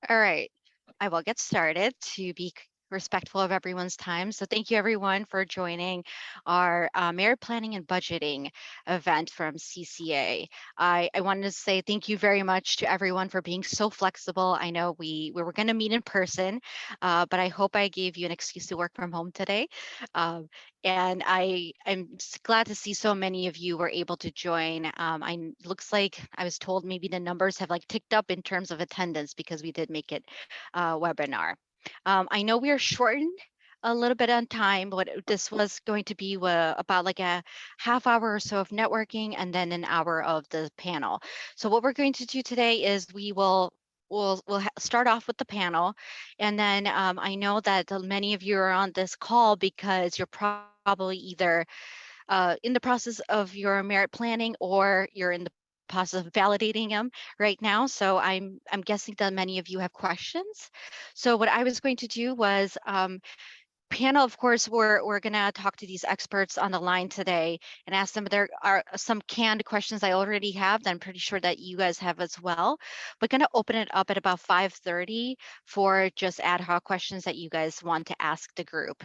All right, I will get started to be respectful of everyone's time. So thank you everyone for joining our merit planning and budgeting event from CCA. I wanted to say thank you very much to everyone for being so flexible. I know we were going to meet in person, but I hope I gave you an excuse to work from home today. Um, and I'm glad to see so many of you were able to join. Looks like I was told maybe the numbers have like ticked up in terms of attendance because we did make it webinar. I know we are shortened a little bit on time, but this was going to be about like a half hour or so of networking and then an hour of the panel. So what we're going to do today is we'll start off with the panel, and then I know that many of you are on this call because you're probably either in the process of your merit planning or you're in the process of validating them right now. So I'm guessing that many of you have questions. So what I was going to do was panel, of course, we're gonna talk to these experts on the line today and ask them. There are some canned questions I already have that I'm pretty sure that you guys have as well. But gonna open it up at about 5:30 for just ad hoc questions that you guys want to ask the group.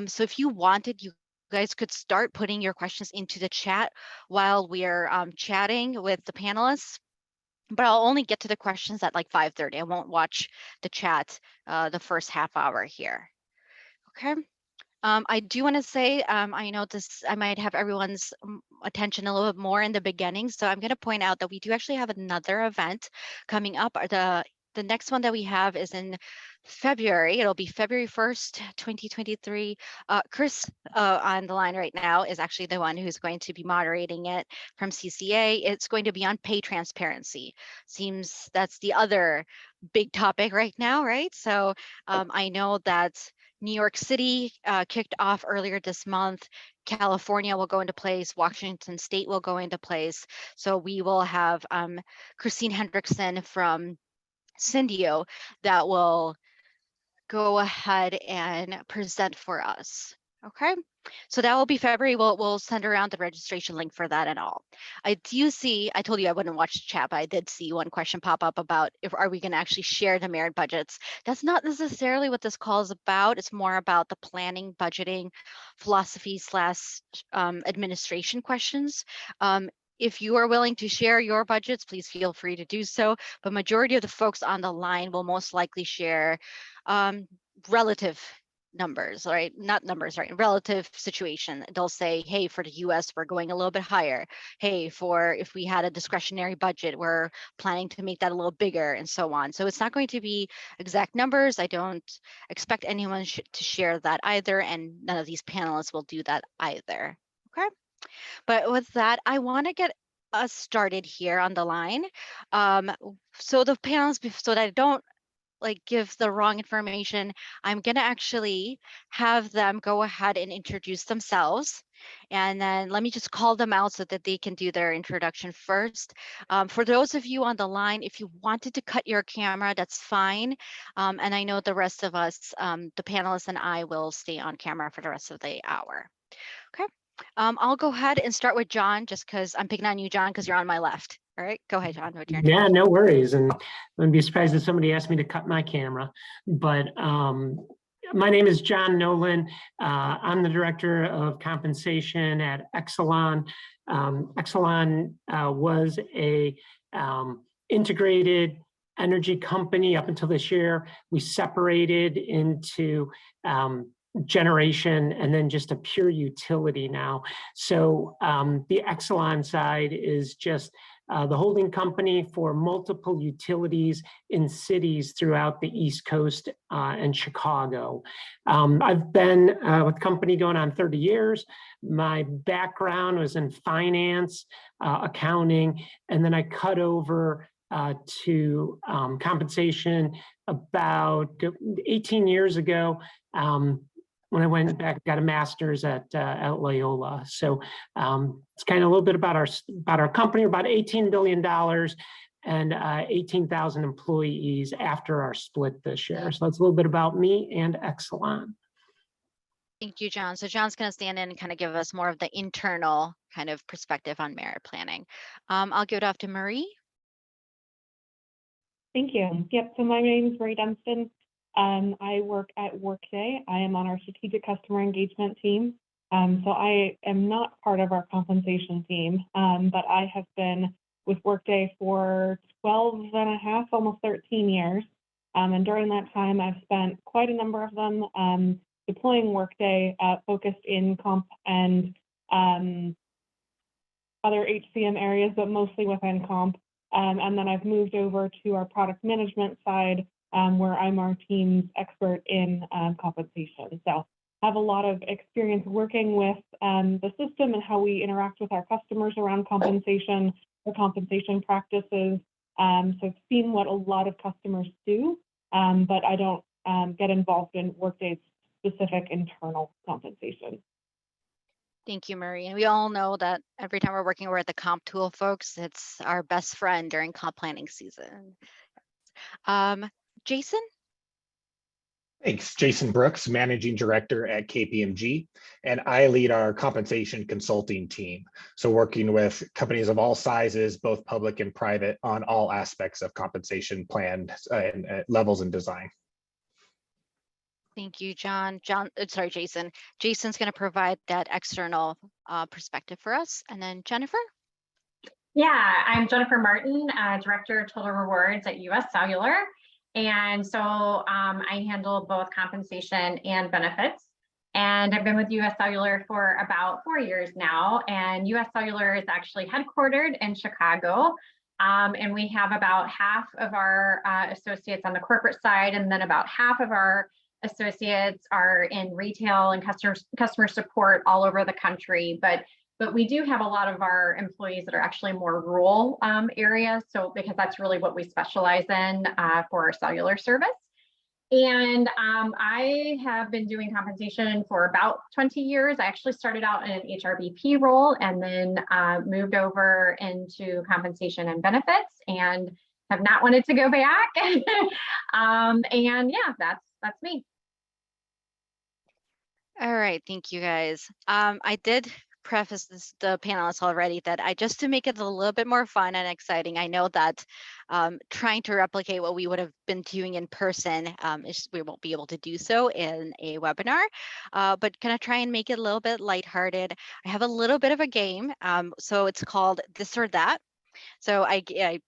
So if you wanted, you guys could start putting your questions into the chat while we're chatting with the panelists. But I'll only get to the questions at like 5:30. I won't watch the chat the first half hour here. Okay. I do want to say, I know this, I might have everyone's attention a little bit more in the beginning. So I'm going to point out that we do actually have another event coming up. The next one that we have is in February. It'll be February 1st, 2023. Chris on the line right now is actually the one who's going to be moderating it from CCA. It's going to be on pay transparency. Seems that's the other big topic right now, right? So I know that New York City kicked off earlier this month. California will go into place. Washington State will go into place. So we will have Christine Hendrickson from Syndio that will go ahead and present for us. Okay, so that will be February. We'll send around the registration link for that and all. I do see, I told you I wouldn't watch the chat, but I did see one question pop up about if are we going to actually share the merit budgets. That's not necessarily what this call is about. It's more about the planning, budgeting, philosophy slash administration questions. If you are willing to share your budgets, please feel free to do so. But majority of the folks on the line will most likely share um, relative numbers, right? Not numbers, right? Relative situation. They'll say, hey, for the US, we're going a little bit higher. Hey, for if we had a discretionary budget, we're planning to make that a little bigger and so on. So it's not going to be exact numbers. I don't expect anyone to share that either. And none of these panelists will do that either. Okay. But with that, I want to get us started here on the line. Um, so the panelists, so that I don't like give the wrong information, I'm going to actually have them go ahead and introduce themselves. And then let me just call them out so that they can do their introduction first. For those of you on the line, if you wanted to cut your camera, that's fine. And I know the rest of us, the panelists and I will stay on camera for the rest of the hour. Okay. I'll go ahead and start with John, just because I'm picking on you, John, because you're on my left. All right, go ahead, John, with your Yeah, introduction. no worries. And I wouldn't be surprised if somebody asked me to cut my camera. But my name is John Nolan. I'm the director of compensation at Exelon. Exelon was a integrated energy company up until this year. We separated into generation and then just a pure utility now. So the Exelon side is just the holding company for multiple utilities in cities throughout the East Coast and Chicago. I've been with the company going on 30 years. My background was in finance, accounting, and then I cut over to compensation about 18 years ago. When I went back, got a master's at Loyola. So it's kind of a little bit about our company, about $18 billion and 18,000 employees after our split this year. So that's a little bit about me and Exelon. Thank you, John. So John's going to stand in and kind of give us more of the internal kind of perspective on merit planning. I'll give it off to Marie. Thank you. Yep, so my name is Ray Dunstan. I work at Workday. I am on our strategic customer engagement team. So I am not part of our compensation team, but I have been with Workday for 12 and a half, almost 13 years. And during that time, I've spent quite a number of them deploying Workday focused in comp and other HCM areas, but mostly within comp. And then I've moved over to our product management side, where I'm our team's expert in compensation. So I have a lot of experience working with the system and how we interact with our customers around compensation or compensation practices. So I've seen what a lot of customers do, but I don't get involved in Workday's specific internal compensation. Thank you, Marie. And we all know that every time we're working with the comp tool, folks, it's our best friend during comp planning season. Jason? Thanks. Jason Brooks, Managing Director at KPMG, and I lead our compensation consulting team. So working with companies of all sizes, both public and private, on all aspects of compensation plan and levels and design. Thank you, Jason. Jason's going to provide that external perspective for us. And then Jennifer? Yeah, I'm Jennifer Martin, Director of Total Rewards at US Cellular. And so I handle both compensation and benefits. And I've been with US Cellular for about 4 years now. And US Cellular is actually headquartered in Chicago. And we have about half of our associates on the corporate side, and then about half of our associates are in retail and customer support all over the country. But we do have a lot of our employees that are actually more rural areas. So because that's really what we specialize in for our cellular service. And I have been doing compensation for about 20 years. I actually started out in an HRBP role and then moved over into compensation and benefits and have not wanted to go back. And yeah, that's me. All right, thank you guys. I did preface the panelists already that just to make it a little bit more fun and exciting, I know that trying to replicate what we would have been doing in person, we won't be able to do so in a webinar, but gonna try and make it a little bit lighthearted. I have a little bit of a game, so it's called This or That. So I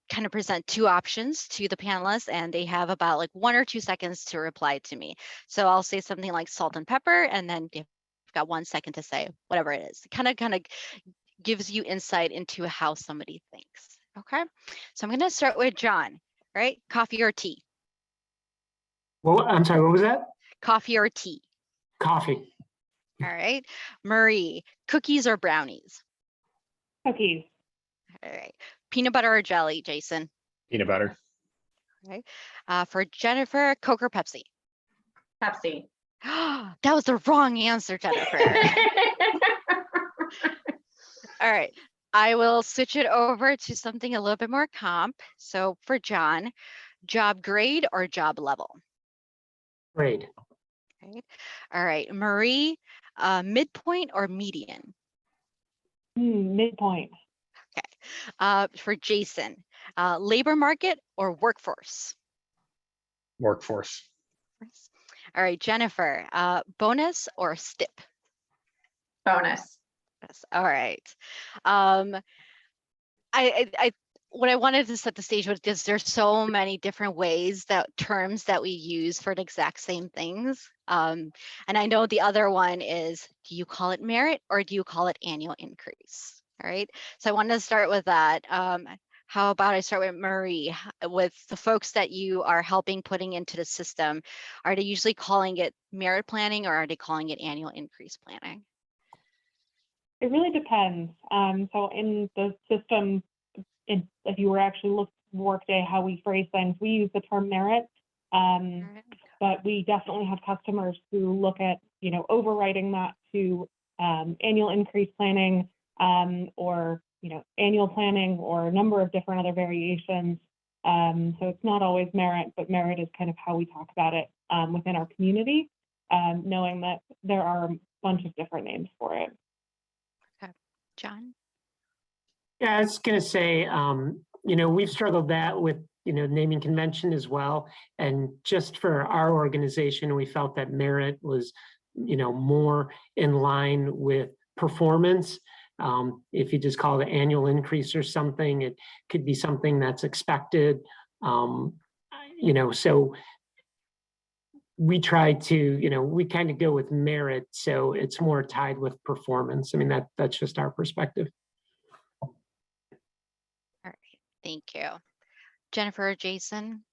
kind of present two options to the panelists, and they have about like 1 or 2 seconds to reply to me. So I'll say something like salt and pepper, and then you've got 1 second to say whatever it is. It kind of gives you insight into how somebody thinks. Okay, so I'm going to start with John. Right, coffee or tea? Well, I'm sorry, what was that? Coffee or tea? Coffee. All right, Marie, cookies or brownies? Cookies. All right, peanut butter or jelly, Jason? Peanut butter. Okay, for Jennifer, Coke or Pepsi? Pepsi. That was the wrong answer, Jennifer. All right, I will switch it over to something a little bit more comp. So for John, job grade or job level? Grade. Okay. All right, Marie, midpoint or median? Midpoint. Okay. For Jason, labor market or workforce? Workforce. All right, Jennifer, bonus or STIP? Bonus. Yes. All right. What I wanted to set the stage with, because there's so many different ways terms that we use for the exact same things. And I know the other one is, do you call it merit or do you call it annual increase? All right. So I wanted to start with that. How about I start with Marie? With the folks that you are helping putting into the system, are they usually calling it merit planning or are they calling it annual increase planning? It really depends. So in the system, if you were actually looking at Workday, how we phrase things, we use the term merit. But we definitely have customers who look at, overwriting that to annual increase planning, or annual planning, or a number of different other variations. So it's not always merit, but merit is kind of how we talk about it within our community, knowing that there are a bunch of different names for it. Okay. John? Yeah, I was going to say, we've struggled with naming convention as well. And just for our organization, we felt that merit was, more in line with performance. If you just call it annual increase or something, it could be something that's expected. So we try to, we kind of go with merit, so it's more tied with performance. I mean, that's just our perspective. All right, thank you. Jennifer or Jason?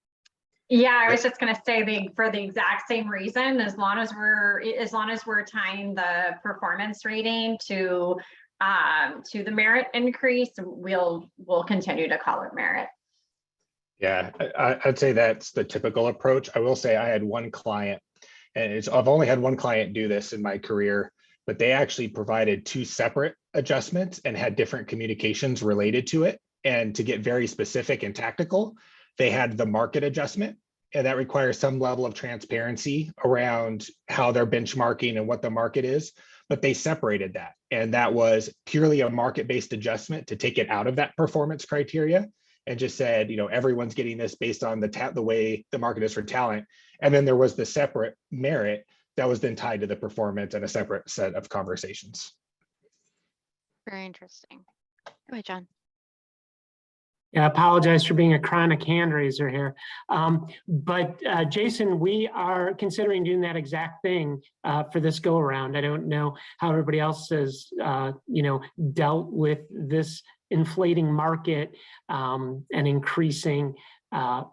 Yeah, I was just going to say for the exact same reason, as long as we're tying the performance rating to the merit increase, we'll continue to call it merit. Yeah, I'd say that's the typical approach. I will say I had one client, and I've only had one client do this in my career, but they actually provided 2 separate adjustments and had different communications related to it. And to get very specific and tactical, they had the market adjustment, and that requires some level of transparency around how they're benchmarking and what the market is. But they separated that, and that was purely a market-based adjustment to take it out of that performance criteria, and just said, everyone's getting this based on the way the market is for talent. And then there was the separate merit that was then tied to the performance and a separate set of conversations. Very interesting. Go ahead, John. Yeah, I apologize for being a chronic hand raiser here. But Jason, we are considering doing that exact thing for this go around. I don't know how everybody else has, dealt with this inflating market and increasing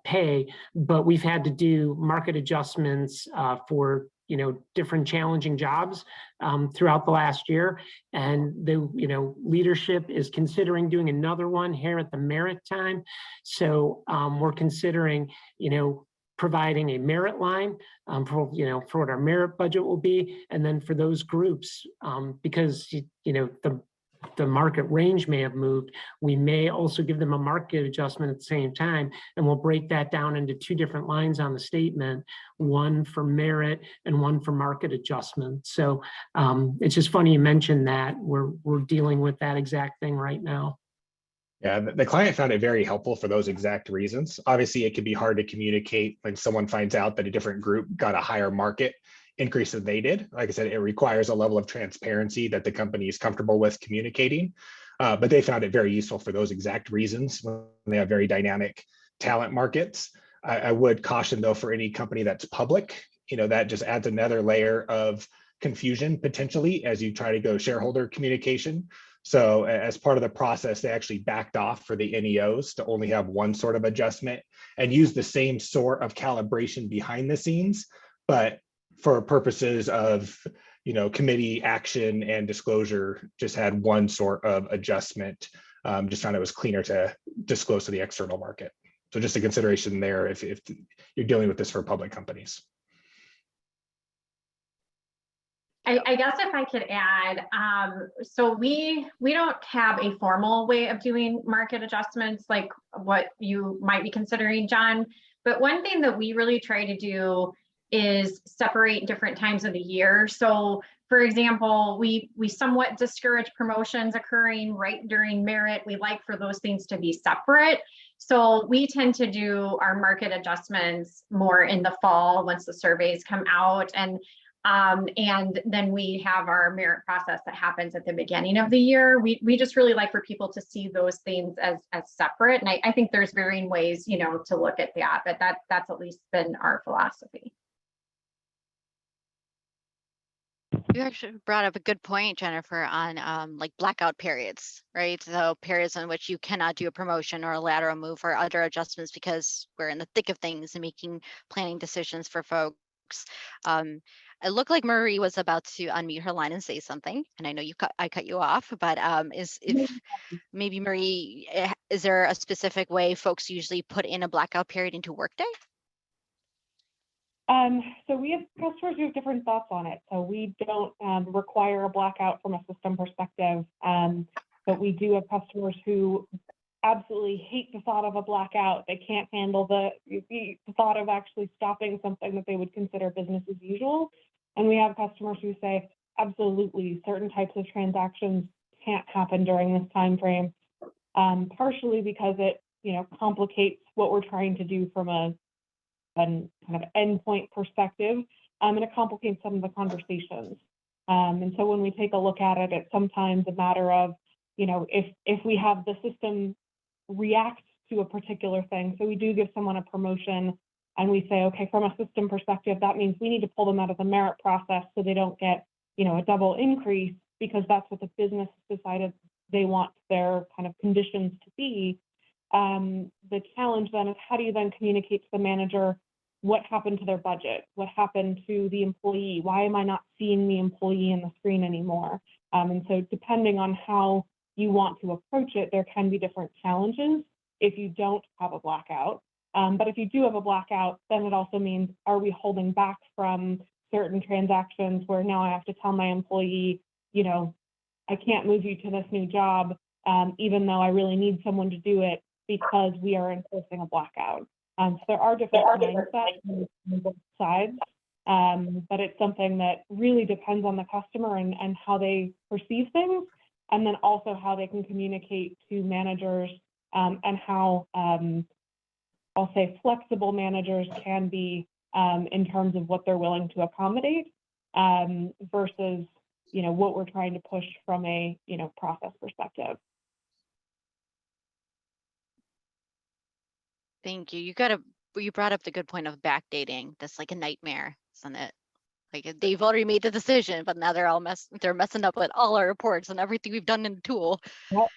pay, but we've had to do market adjustments for different challenging jobs throughout the last year. And the leadership is considering doing another one here at the merit time. So we're considering providing a merit line for what our merit budget will be, and then for those groups, because the market range may have moved, we may also give them a market adjustment at the same time, and we'll break that down into 2 different lines on the statement, one for merit and one for market adjustment. So it's just funny you mentioned that. We're dealing with that exact thing right now. Yeah, the client found it very helpful for those exact reasons. Obviously, it can be hard to communicate when someone finds out that a different group got a higher market increase than they did. Like I said, it requires a level of transparency that the company is comfortable with communicating. But they found it very useful for those exact reasons when they have very dynamic talent markets. I would caution, though, for any company that's public, that just adds another layer of confusion potentially as you try to go shareholder communication. So as part of the process, they actually backed off for the NEOs to only have one sort of adjustment and use the same sort of calibration behind the scenes, but for purposes of committee action and disclosure, just had one sort of adjustment. Just found it was cleaner to disclose to the external market. So just a consideration there if you're dealing with this for public companies. I guess if I could add, so we don't have a formal way of doing market adjustments like what you might be considering, John. But one thing that we really try to do is separate different times of the year. So for example, we somewhat discourage promotions occurring right during merit. We like for those things to be separate. So we tend to do our market adjustments more in the fall once the surveys come out. And then we have our merit process that happens at the beginning of the year. We just really like for people to see those things as separate. And I think there's varying ways, to look at that, but that's at least been our philosophy. You actually brought up a good point, Jennifer, on like blackout periods, right? So periods in which you cannot do a promotion or a lateral move or other adjustments because we're in the thick of things and making planning decisions for folks. It looked like Marie was about to unmute her line and say something, and I know I cut you off, but if maybe Marie, is there a specific way folks usually put in a blackout period into Workday? So we have customers who have different thoughts on it. So we don't require a blackout from a system perspective, but we do have customers who absolutely hate the thought of a blackout. They can't handle the thought of actually stopping something that they would consider business as usual. And we have customers who say, absolutely, certain types of transactions can't happen during this time frame, partially because it complicates what we're trying to do from a kind of endpoint perspective, and it complicates some of the conversations. And so when we take a look at it, it's sometimes a matter of, you know, if we have the system react to a particular thing, so we do give someone a promotion and we say, okay, from a system perspective, that means we need to pull them out of the merit process so they don't get, you know, a double increase, because that's what the business decided they want their kind of conditions to be. The challenge then is, how do you then communicate to the manager what happened to their budget? What happened to the employee? Why am I not seeing the employee in the screen anymore? And so depending on how you want to approach it, there can be different challenges if you don't have a blackout. But if you do have a blackout, then it also means, are we holding back from certain transactions where now I have to tell my employee, you know, I can't move you to this new job, even though I really need someone to do it, because we are enforcing a blackout. So there are different mindsets on both sides, but it's something that really depends on the customer and how they perceive things, and then also how they can communicate to managers, and how I'll say flexible managers can be in terms of what they're willing to accommodate, versus, you know, what we're trying to push from a, you know, process perspective. Thank you. You brought up the good point of backdating. That's like a nightmare, isn't it? Like they've already made the decision, but now they're messing up with all our reports and everything we've done in the tool. Yep.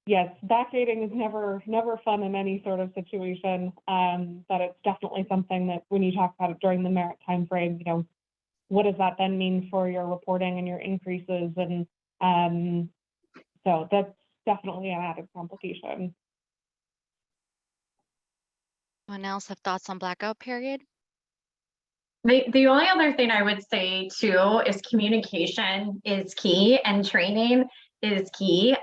Yes, backdating is never fun in any sort of situation, but it's definitely something that when you talk about it during the merit time frame, you know, what does that then mean for your reporting and your increases? And so that's definitely an added complication. Anyone else have thoughts on blackout period? The only other thing I would say too is communication is key, and training is key.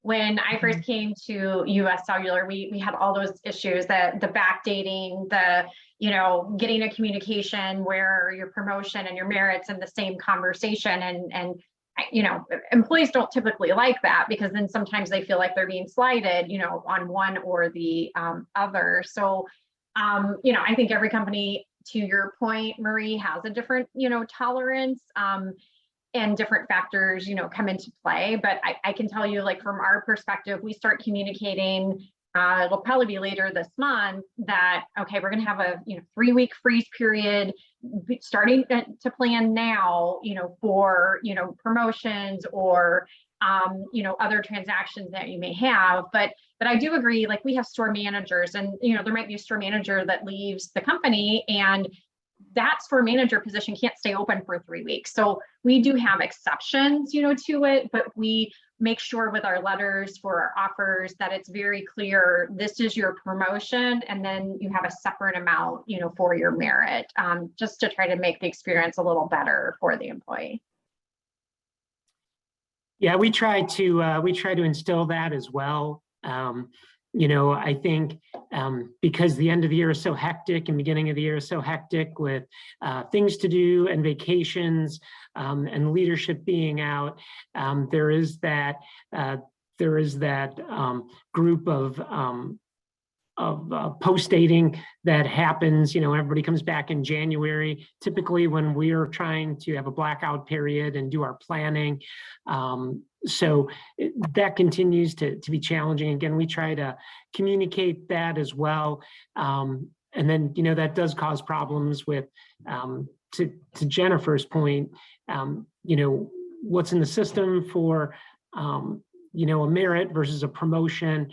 When I first came to US Cellular, we had all those issues, that the backdating, the, you know, getting a communication where your promotion and your merits in the same conversation, and you know, employees don't typically like that, because then sometimes they feel like they're being slighted, you know, on one or the other. So, you know, I think every company, to your point, Marie, has a different, you know, tolerance, and different factors, you know, come into play. But I can tell you, like, from our perspective, we start communicating, it'll probably be later this month, that, okay, we're gonna have a, you know, 3-week freeze period, starting to plan now, you know, for, you know, promotions or, you know, other transactions that you may have. But I do agree, like, we have store managers, and, you know, there might be a store manager that leaves the company, and that store manager position can't stay open for 3 weeks. So we do have exceptions, you know, to it, but we make sure with our letters for our offers that it's very clear, this is your promotion, and then you have a separate amount, you know, for your merit, just to try to make the experience a little better for the employee. Yeah, we try to instill that as well. You know, I think because the end of the year is so hectic and beginning of the year is so hectic with things to do and vacations and leadership being out, there is that group of post-dating that happens. You know, everybody comes back in January, typically when we're trying to have a blackout period and do our planning. So that continues to be challenging. Again, we try to communicate that as well. And then, you know, that does cause problems with, to Jennifer's point, you know, what's in the system for, you know, a merit versus a promotion.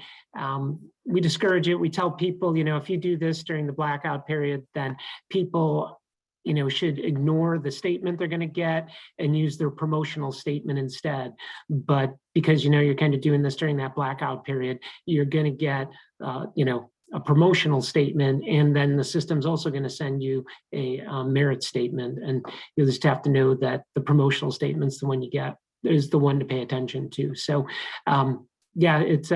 We discourage it. We tell people, you know, if you do this during the blackout period, then people, you know, should ignore the statement they're going to get and use their promotional statement instead. But because, you know, you're kind of doing this during that blackout period, you're going to get, you know, a promotional statement, and then the system's also going to send you a merit statement, and you'll just have to know that the promotional statement's the one you get, is the one to pay attention to. So yeah, it's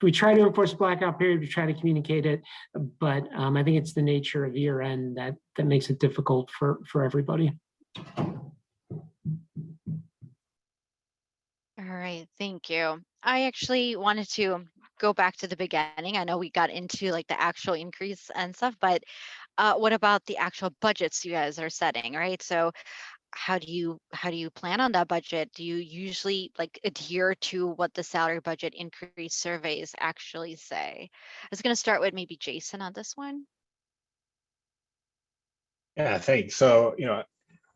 we try to enforce a blackout period, we try to communicate it, but I think it's the nature of year end that makes it difficult for everybody. All right, thank you. I actually wanted to go back to the beginning. I know we got into like the actual increase and stuff, but what about the actual budgets you guys are setting, right? So how do you plan on that budget? Do you usually like adhere to what the salary budget increase surveys actually say? I was going to start with maybe Jason on this one. Yeah, thanks. So,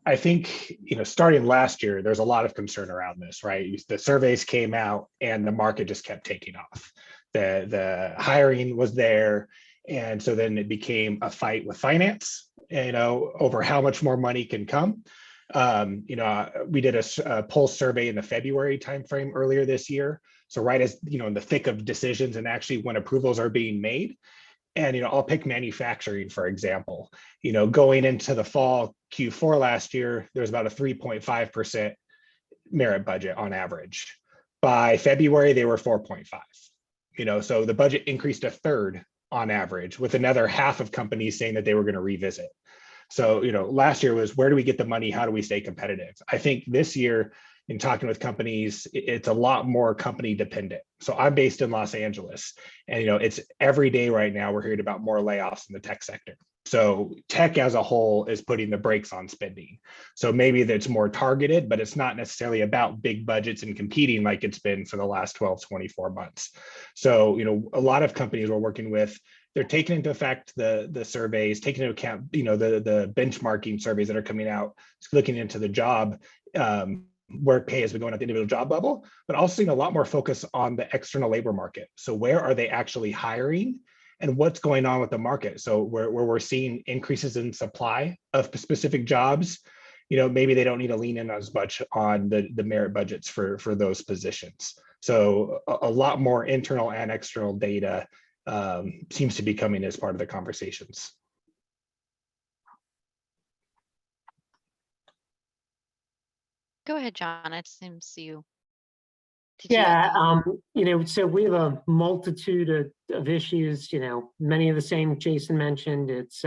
I think, starting last year, there's a lot of concern around this, right? The surveys came out and the market just kept taking off. The hiring was there. And so then it became a fight with finance, over how much more money can come. We did a pulse survey in the February timeframe earlier this year. So right as, in the thick of decisions and actually when approvals are being made. And, I'll pick manufacturing, for example, going into the fall Q4 last year, there was about a 3.5% merit budget on average. By February, they were 4.5, so the budget increased a third on average, with another half of companies saying that they were going to revisit. So, last year was, where do we get the money? How do we stay competitive? I think this year, in talking with companies, it's a lot more company dependent. So I'm based in Los Angeles, and it's every day right now we're hearing about more layoffs in the tech sector. So tech as a whole is putting the brakes on spending. So maybe that's more targeted, but it's not necessarily about big budgets and competing like it's been for the last 12, 24 months. So, a lot of companies we're working with, they're taking into effect the surveys, taking into account, the benchmarking surveys that are coming out, looking into the job, where pay has been going at the individual job level, but also seeing a lot more focus on the external labor market. So where are they actually hiring and what's going on with the market? So where we're seeing increases in supply of specific jobs, maybe they don't need to lean in as much on the merit budgets for those positions. So a lot more internal and external data seems to be coming as part of the conversations. Go ahead, John. It seems you. Yeah, so we have a multitude of issues, many of the same Jason mentioned. It's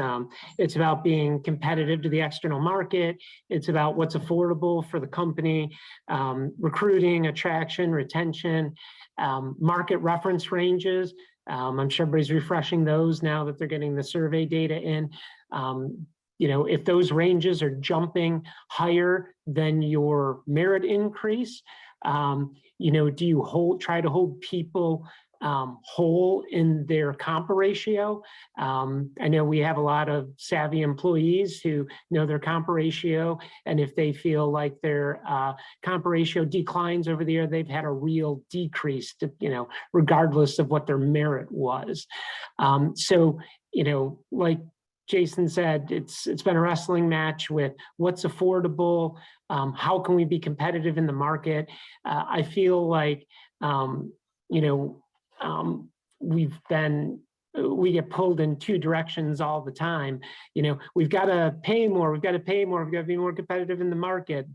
about being competitive to the external market. It's about what's affordable for the company, recruiting, attraction, retention, market reference ranges. I'm sure everybody's refreshing those now that they're getting the survey data in. If those ranges are jumping higher than your merit increase, do you try to hold people whole in their comp ratio? I know we have a lot of savvy employees who know their comp ratio, and if they feel like their comp ratio declines over the year, they've had a real decrease, regardless of what their merit was. So, like Jason said, it's been a wrestling match with what's affordable, how can we be competitive in the market. I feel like we get pulled in two directions all the time. We've got to pay more, we've got to be more competitive in the market.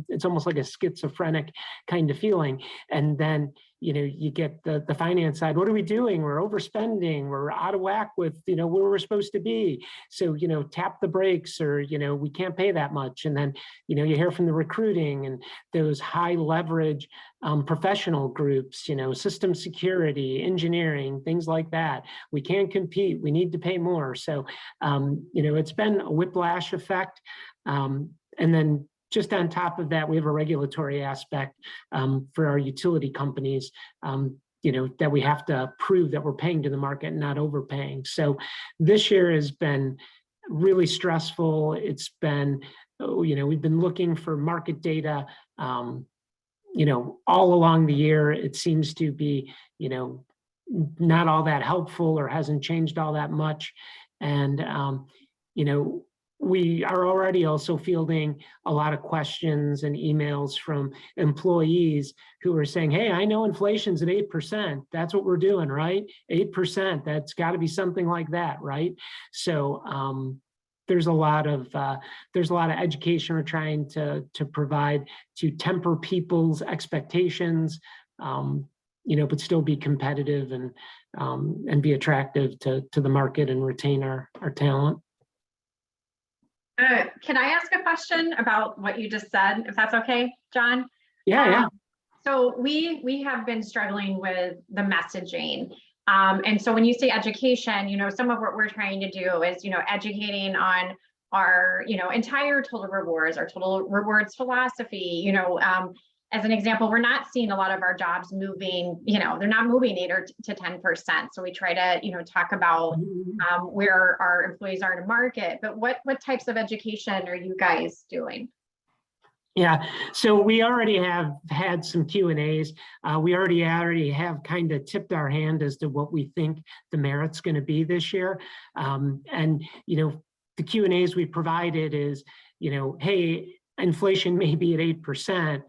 It's almost like a schizophrenic kind of feeling. And then you get the finance side. What are we doing? We're overspending. We're out of whack with, where we're supposed to be. So, tap the brakes, or, we can't pay that much. And then, you hear from the recruiting and those high leverage professional groups, system security, engineering, things like that. We can't compete. We need to pay more. So, it's been a whiplash effect. And then just on top of that, we have a regulatory aspect for our utility companies, that we have to prove that we're paying to the market and not overpaying. So this year has been really stressful. It's been, we've been looking for market data, all along the year. It seems to be, not all that helpful or hasn't changed all that much. And, we are already also fielding a lot of questions and emails from employees who are saying, hey, I know inflation's at 8%. That's what we're doing, right? 8%, that's got to be something like that, right? So there's a lot of education we're trying to provide to temper people's expectations, but still be competitive and be attractive to the market and retain our talent. Can I ask a question about what you just said, if that's okay, John? Yeah. So we have been struggling with the messaging. And so when you say education, some of what we're trying to do is, educating on our, entire total rewards, our total rewards philosophy, as an example, we're not seeing a lot of our jobs moving, they're not moving 8 to 10%. So we try to, talk about where our employees are to market, but what types of education are you guys doing? Yeah, so we already have had some Q&As. We already have kind of tipped our hand as to what we think the merit's going to be this year. And, the Q&As we provided is, hey, inflation may be at 8%.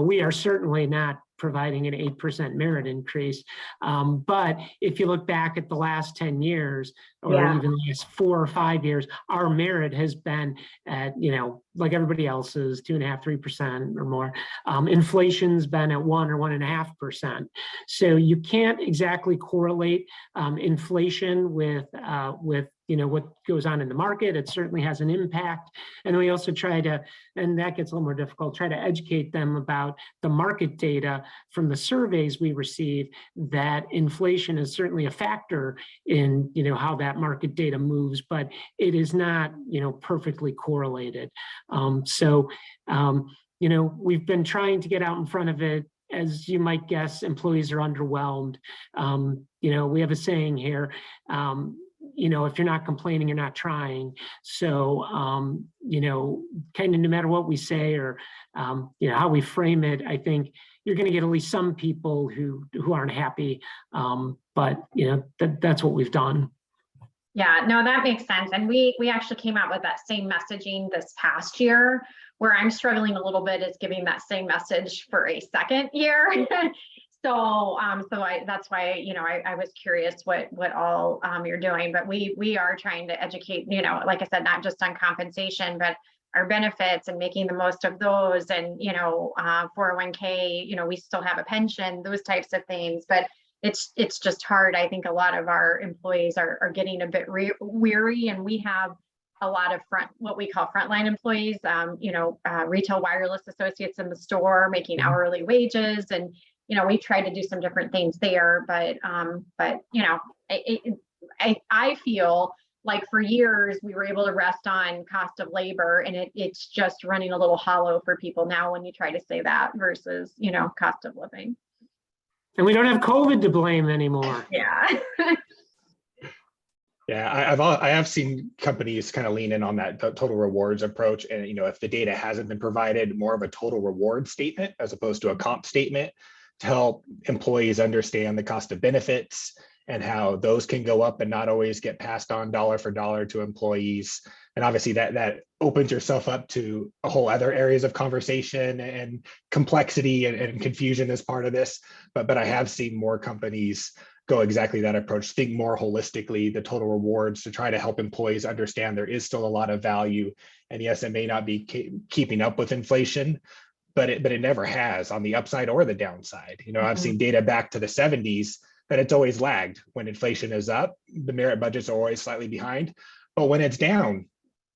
We are certainly not providing an 8% merit increase. But if you look back at the last 10 years, or even the last 4 or 5 years, our merit has been at, like everybody else's, 2.5%, 3% or more. Inflation's been at 1 or 1.5%. So you can't exactly correlate inflation with what goes on in the market. It certainly has an impact. And we also try to, and that gets a little more difficult, try to educate them about the market data from the surveys we receive, that inflation is certainly a factor in, how that market data moves, but it is not, perfectly correlated. We've been trying to get out in front of it. As you might guess, employees are underwhelmed. We have a saying here, if you're not complaining, you're not trying. So, kind of no matter what we say or, how we frame it, I think you're going to get at least some people who aren't happy. But, that's what we've done. Yeah, no, that makes sense. And we actually came out with that same messaging this past year. Where I'm struggling a little bit is giving that same message for a second year. That's why, I was curious what all you're doing, but we are trying to educate, like I said, not just on compensation, but our benefits and making the most of those, and 401k, we still have a pension, those types of things, but it's just hard. I think a lot of our employees are getting a bit weary, and we have a lot of what we call frontline employees, retail wireless associates in the store making hourly wages, and we tried to do some different things there, but I feel like for years we were able to rest on cost of labor, and it's just running a little hollow for people now when you try to say that versus cost of living. And we don't have COVID to blame anymore. Yeah. Yeah, I have seen companies kind of lean in on that total rewards approach, and if the data hasn't been provided, more of a total reward statement as opposed to a comp statement, to help employees understand the cost of benefits and how those can go up and not always get passed on dollar for dollar to employees. And obviously that opens yourself up to a whole other areas of conversation and complexity and confusion as part of this. But I have seen more companies go exactly that approach, think more holistically, the total rewards, to try to help employees understand there is still a lot of value. And yes, it may not be keeping up with inflation, but it never has on the upside or the downside. I've seen data back to the 70s that it's always lagged. When inflation is up, the merit budgets are always slightly behind, but when it's down,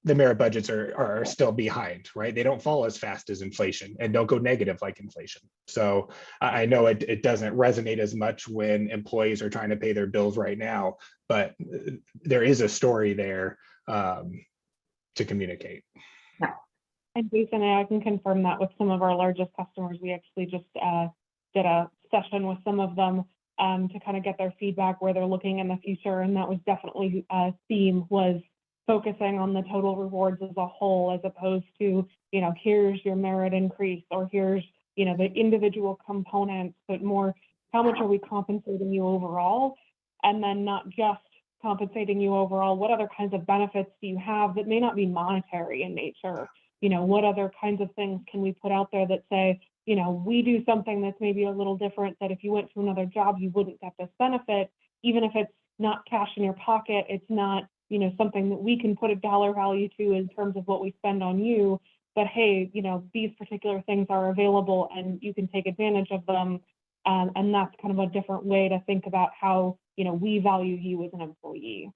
the merit budgets are still behind, right? They don't fall as fast as inflation and don't go negative like inflation. So I know it doesn't resonate as much when employees are trying to pay their bills right now, but there is a story there to communicate. And Jason, I can confirm that with some of our largest customers. We actually just did a session with some of them to kind of get their feedback where they're looking in the future. And that was definitely a theme, was focusing on the total rewards as a whole, as opposed to, here's your merit increase, or here's, the individual components, but more, how much are we compensating you overall? And then not just compensating you overall, what other kinds of benefits do you have that may not be monetary in nature? What other kinds of things can we put out there that say, we do something that's maybe a little different, that if you went to another job, you wouldn't get this benefit, even if it's not cash in your pocket, it's not, something that we can put a dollar value to in terms of what we spend on you, but hey, these particular things are available and you can take advantage of them. And that's kind of a different way to think about how, we value you as an employee.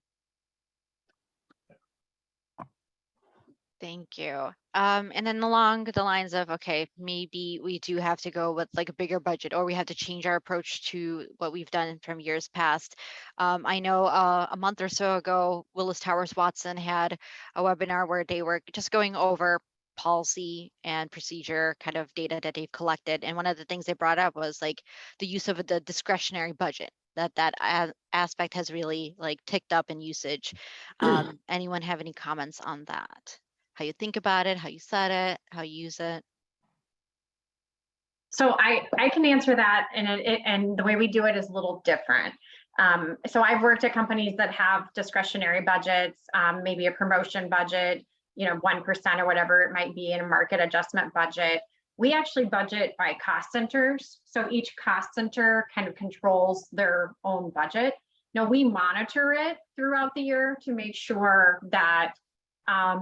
Thank you. And then along the lines of, okay, maybe we do have to go with like a bigger budget, or we have to change our approach to what we've done from years past. I know a month or so ago, Willis Towers Watson had a webinar where they were just going over policy and procedure kind of data that they've collected. And one of the things they brought up was like the use of the discretionary budget. That aspect has really like ticked up in usage. Anyone have any comments on that? How you think about it, how you set it, how you use it? So I can answer that, and the way we do it is a little different. So I've worked at companies that have discretionary budgets, maybe a promotion budget, 1% or whatever it might be in a market adjustment budget. We actually budget by cost centers. So each cost center kind of controls their own budget. Now we monitor it throughout the year to make sure that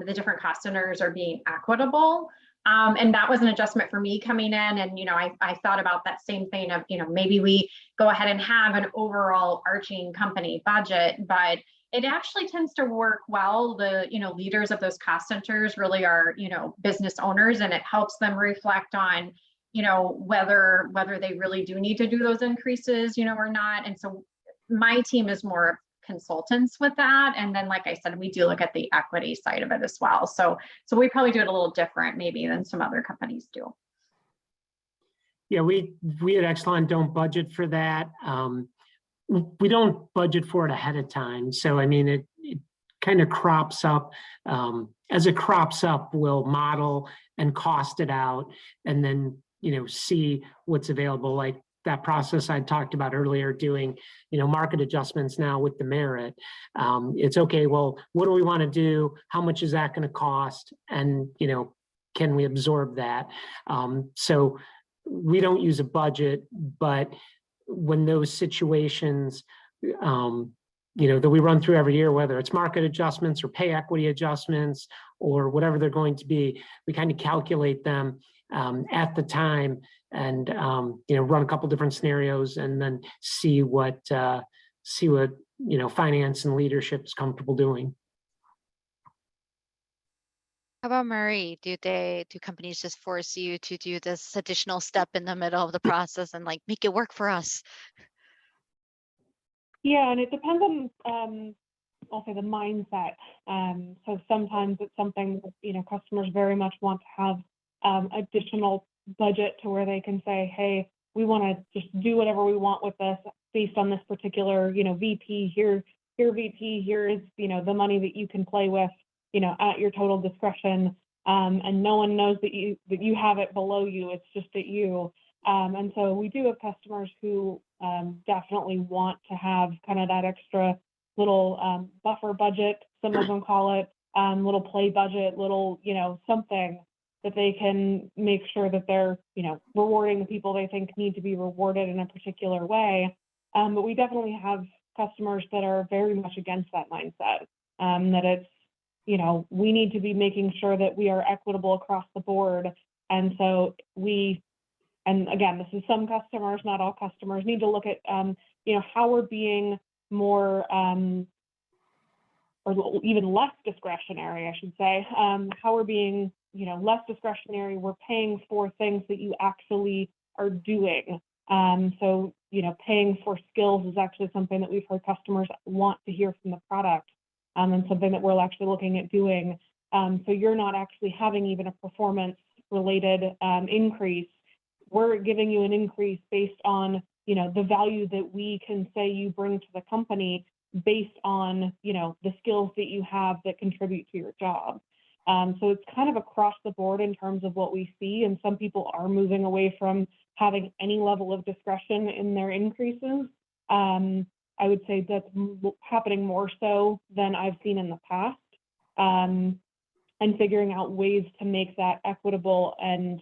the different cost centers are being equitable. And that was an adjustment for me coming in. And, I thought about that same thing of, maybe we go ahead and have an overall arching company budget, but it actually tends to work well. The, leaders of those cost centers really are, business owners, and it helps them reflect on, whether they really do need to do those increases, or not. And so my team is more consultants with that. And then, like I said, we do look at the equity side of it as well. So we probably do it a little different maybe than some other companies do. Yeah, we at Exelon don't budget for that. We don't budget for it ahead of time. So, I mean, it kind of crops up. As it crops up, we'll model and cost it out, and then, see what's available. Like that process I talked about earlier, doing, market adjustments now with the merit. It's okay, well, what do we want to do? How much is that going to cost? And, can we absorb that? So we don't use a budget, but when those situations, that we run through every year, whether it's market adjustments or pay equity adjustments or whatever they're going to be, we kind of calculate them at the time and, run a couple different scenarios and then see what finance and leadership is comfortable doing. How about Marie? Do companies just force you to do this additional step in the middle of the process and like make it work for us? Yeah, and it depends on also the mindset. So sometimes it's something that, customers very much want to have additional budget to where they can say, hey, we want to just do whatever we want with this based on this particular, VP here VP, here is, the money that you can play with, at your total discretion. And no one knows that you have it below you. It's just at you. And so we do have customers who definitely want to have kind of that extra little buffer budget, some of them call it, little play budget, little, something that they can make sure that they're, rewarding the people they think need to be rewarded in a particular way. But we definitely have customers that are very much against that mindset, that it's, we need to be making sure that we are equitable across the board. And so and again, this is some customers, not all customers, need to look at, how we're being more, or even less discretionary, I should say, how we're being, less discretionary. We're paying for things that you actually are doing. So, paying for skills is actually something that we've heard customers want to hear from the product, and something that we're actually looking at doing. So you're not actually having even a performance related increase. We're giving you an increase based on, the value that we can say you bring to the company based on, the skills that you have that contribute to your job. So it's kind of across the board in terms of what we see. And some people are moving away from having any level of discretion in their increases. I would say that's happening more so than I've seen in the past, and figuring out ways to make that equitable and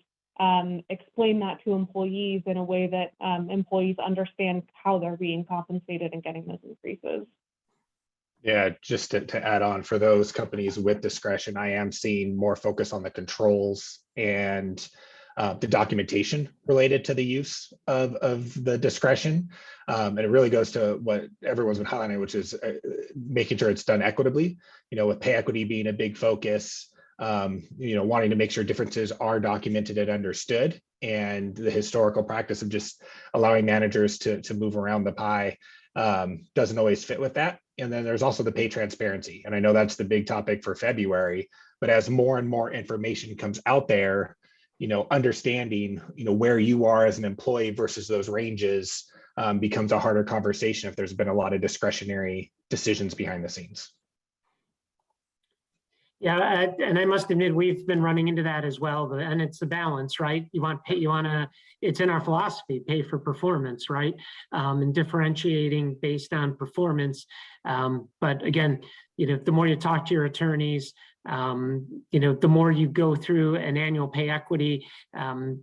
explain that to employees in a way that employees understand how they're being compensated and getting those increases. Yeah, just to add on, for those companies with discretion, I am seeing more focus on the controls and the documentation related to the use of the discretion. And it really goes to what everyone's been highlighting, which is making sure it's done equitably, with pay equity being a big focus, wanting to make sure differences are documented and understood, and the historical practice of just allowing managers to move around the pie doesn't always fit with that. And then there's also the pay transparency. And I know that's the big topic for February, but as more and more information comes out there, understanding, where you are as an employee versus those ranges becomes a harder conversation if there's been a lot of discretionary decisions behind the scenes. Yeah, and I must admit, we've been running into that as well. And it's the balance, right? It's in our philosophy, pay for performance, right? And differentiating based on performance. But again, the more you talk to your attorneys, the more you go through an annual pay equity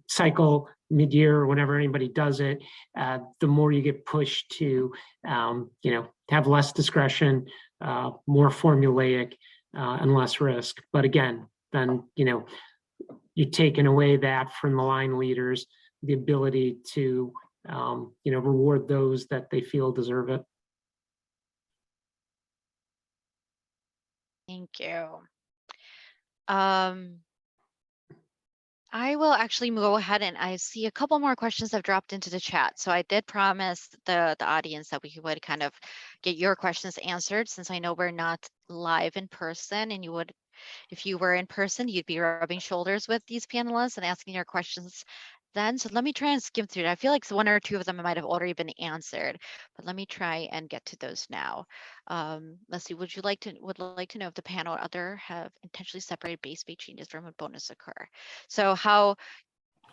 cycle mid-year or whenever anybody does it, the more you get pushed to, have less discretion, more formulaic, and less risk. But again, then, you're taking away that from the line leaders, the ability to, reward those that they feel deserve it. Thank you. I will actually go ahead, and I see a couple more questions have dropped into the chat. So I did promise the audience that we would kind of get your questions answered, since I know we're not live in person, and if you were in person, you'd be rubbing shoulders with these panelists and asking your questions then. So let me try and skim through it. I feel like one or two of them might have already been answered, but let me try and get to those now. Let's see. Would like to know if the panel or other have intentionally separated base pay changes from when bonus occur? So how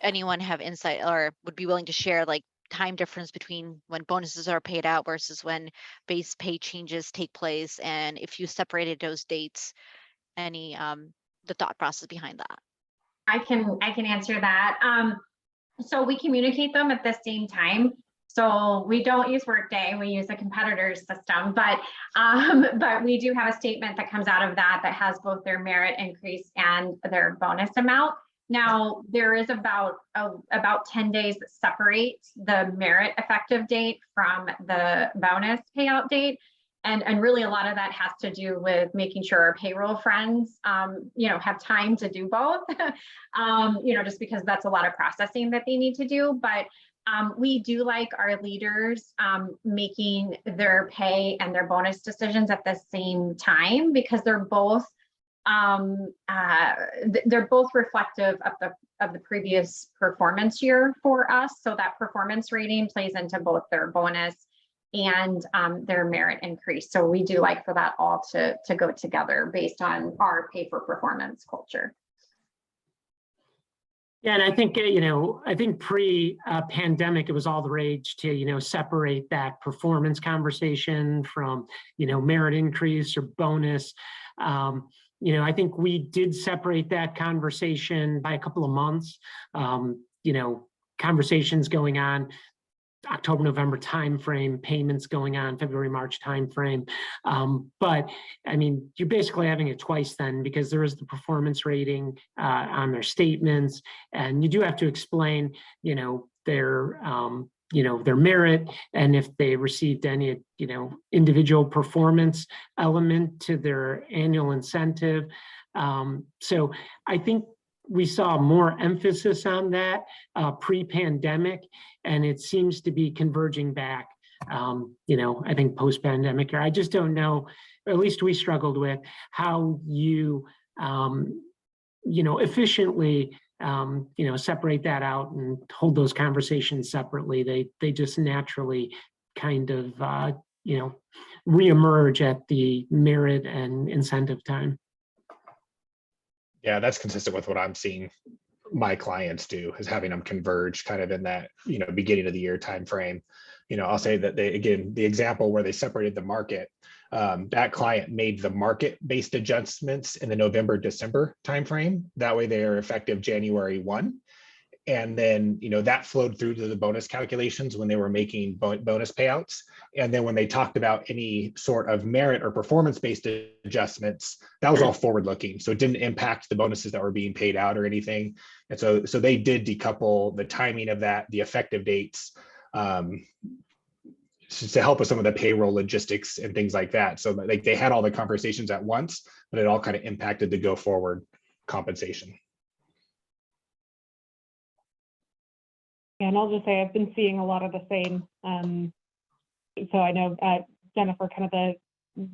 anyone have insight or would be willing to share like time difference between when bonuses are paid out versus when base pay changes take place, and if you separated those dates, any the thought process behind that? I can answer that. So we communicate them at the same time. So we don't use Workday, we use a competitor's system, but we do have a statement that comes out of that has both their merit increase and their bonus amount. Now, there is about 10 days that separate the merit effective date from the bonus payout date. And really a lot of that has to do with making sure our payroll friends, have time to do both, just because that's a lot of processing that they need to do. But we do like our leaders making their pay and their bonus decisions at the same time, because they're both reflective of the previous performance year for us. So that performance rating plays into both their bonus and their merit increase. So we do like for that all to go together based on our pay for performance culture. Yeah, and I think pre-pandemic, it was all the rage to, separate that performance conversation from, merit increase or bonus. I think we did separate that conversation by a couple of months. Conversations going on October, November timeframe, payments going on February, March timeframe. But I mean, you're basically having it twice then, because there is the performance rating on their statements, and you do have to explain, their merit, and if they received any, individual performance element to their annual incentive. So I think we saw more emphasis on that pre-pandemic, and it seems to be converging back, I think post-pandemic. Or I just don't know, or at least we struggled with how you, efficiently, separate that out and hold those conversations separately. They just naturally kind of, reemerge at the merit and incentive time. Yeah, that's consistent with what I'm seeing my clients do, is having them converge kind of in that, beginning of the year timeframe. I'll say that the example where they separated the market, that client made the market-based adjustments in the November, December timeframe. That way they are effective January 1. And then, that flowed through to the bonus calculations when they were making bonus payouts. And then when they talked about any sort of merit or performance-based adjustments, that was all forward-looking. So it didn't impact the bonuses that were being paid out or anything. And so they did decouple the timing of that, the effective dates, to help with some of the payroll logistics and things like that. So they had all the conversations at once, but it all kind of impacted the go forward. compensation. Yeah, and I'll just say I've been seeing a lot of the same. So I know, Jennifer, kind of the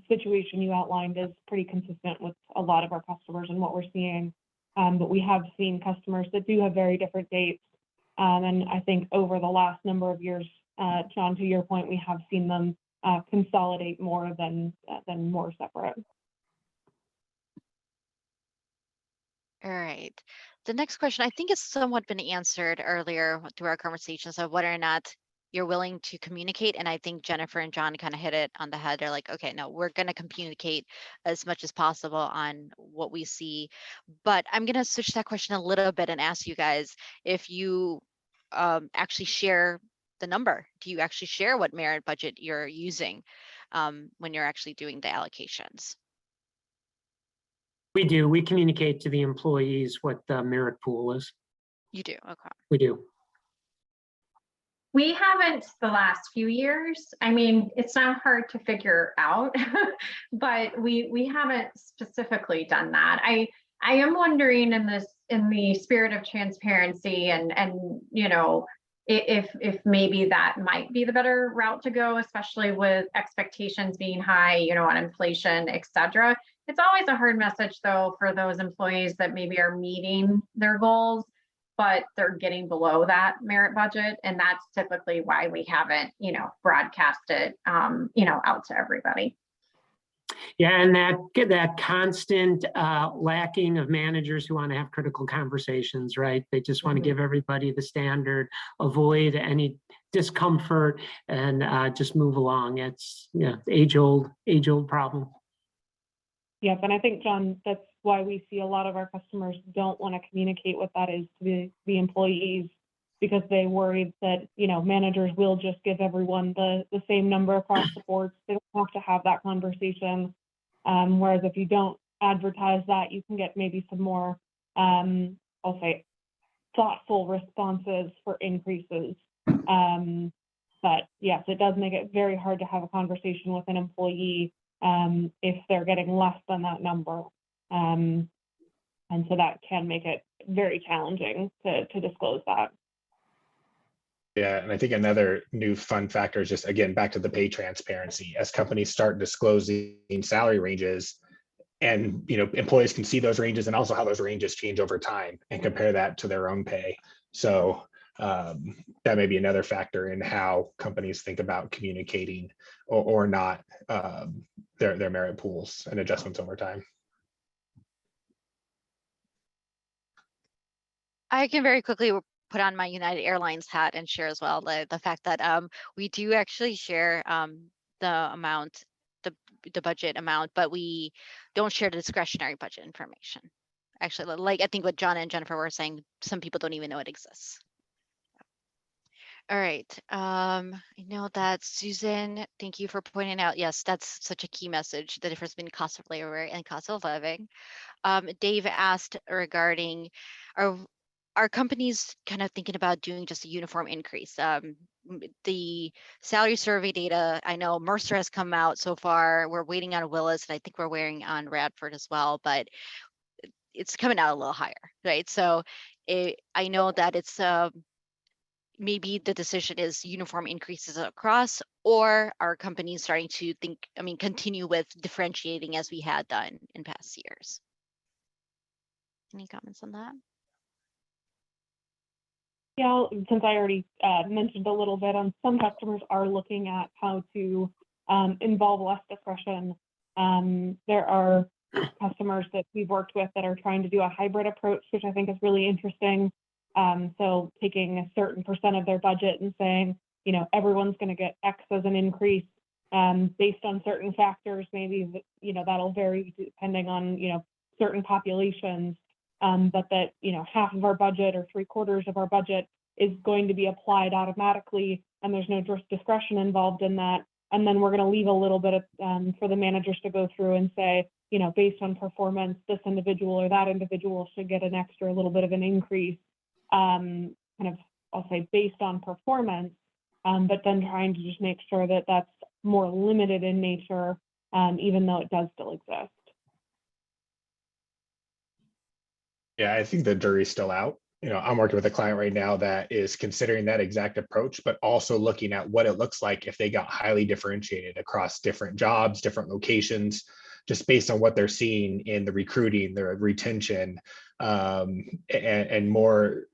situation you outlined is pretty consistent with a lot of our customers and what we're seeing. But we have seen customers that do have very different dates. And I think over the last number of years, John, to your point, we have seen them consolidate more than more separate. All right. The next question, I think it's somewhat been answered earlier through our conversations of whether or not you're willing to communicate. And I think Jennifer and John kind of hit it on the head. They're like, okay, no, we're going to communicate as much as possible on what we see. But I'm going to switch that question a little bit and ask you guys if you actually share the number. Do you actually share what merit budget you're using when you're actually doing the allocations? We do. We communicate to the employees what the merit pool is. You do. Okay. We do. We haven't the last few years. I mean, it's not hard to figure out, but we haven't specifically done that. I am wondering in the spirit of transparency and you know, if maybe that might be the better route to go, especially with expectations being high, you know, on inflation, et cetera. It's always a hard message though for those employees that maybe are meeting their goals, but they're getting below that merit budget. And that's typically why we haven't, you know, broadcasted, you know, out to everybody. Yeah, and that constant lacking of managers who want to have critical conversations, right? They just want to give everybody the standard, avoid any discomfort, and just move along. It's age-old problem. Yep, and I think, John, that's why we see a lot of our customers don't want to communicate what that is to the employees, because they worry that, you know, managers will just give everyone the same number across the board. They don't have to have that conversation. Whereas if you don't advertise that, you can get maybe some more, I'll say, thoughtful responses for increases. But yes, it does make it very hard to have a conversation with an employee if they're getting less than that number. And so that can make it very challenging to disclose that. Yeah, and I think another new fun factor is just, again, back to the pay transparency. As companies start disclosing salary ranges, and you know, employees can see those ranges and also how those ranges change over time and compare that to their own pay. So that may be another factor in how companies think about communicating or not their merit pools and adjustments over time. I can very quickly put on my United Airlines hat and share as well the fact that we do actually share the amount, the budget amount, but we don't share the discretionary budget information. Actually, like I think what John and Jennifer were saying, some people don't even know it exists. All right. I know that Susan, thank you for pointing out. Yes, that's such a key message, the difference between cost of labor and cost of living. Dave asked regarding are companies kind of thinking about doing just a uniform increase? The salary survey data, I know Mercer has come out so far. We're waiting on Willis, and I think we're waiting on Radford as well, but it's coming out a little higher, right? So I know that it's maybe the decision is uniform increases across, or are companies starting to think, continue with differentiating as we had done in past years? Any comments on that? Yeah, since I already mentioned a little bit on, some customers are looking at how to involve less discretion. There are customers that we've worked with that are trying to do a hybrid approach, which I think is really interesting. So taking a certain percent of their budget and saying, you know, everyone's going to get X as an increase based on certain factors. Maybe, you know, that'll vary depending on, you know, certain populations. But that, you know, half of our budget or 3/4 of our budget is going to be applied automatically, and there's no discretion involved in that. And then we're going to leave a little bit of, for the managers to go through and say, you know, based on performance, this individual or that individual should get an extra little bit of an increase, kind of, I'll say, based on performance, but then trying to just make sure that that's more limited in nature, even though it does still exist. Yeah, I think the jury's still out. I'm working with a client right now that is considering that exact approach, but also looking at what it looks like if they got highly differentiated across different jobs, different locations, just based on what they're seeing in the recruiting, the retention, and more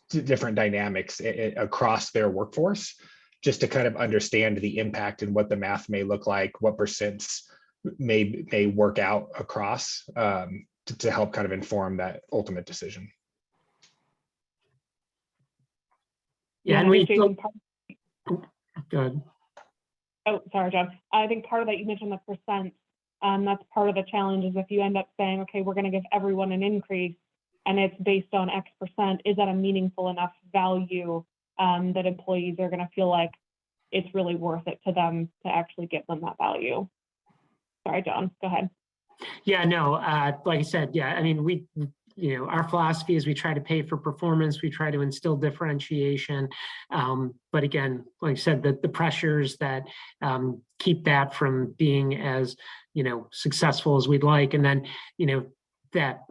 different dynamics across their workforce, just to kind of understand the impact and what the math may look like, what percents may work out across, to help kind of inform that ultimate decision. Yeah, and I we, think Jason, good. oh, sorry, John. I think part of that, you mentioned the percent. That's part of the challenge is if you end up saying, okay, we're going to give everyone an increase and it's based on X percent, is that a meaningful enough value that employees are going to feel like it's really worth it to them to actually give them that value? Sorry, John, go ahead. Yeah, no, like I said, yeah, I mean, our philosophy is we try to pay for performance, we try to instill differentiation. But again, like I said, the pressures that keep that from being as, successful as we'd like. And then, that